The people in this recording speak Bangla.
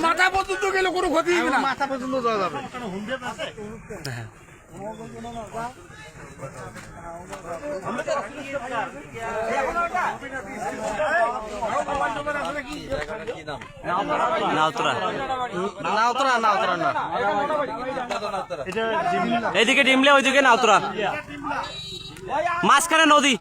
মাথা পর্যন্ত গেলে কোনো ক্ষতি হবে না, মাথা পর্যন্ত যাওয়া যাবে। এইদিকে ডিমলে ওইদিকে নাউতরা, মাঝখানে নদী,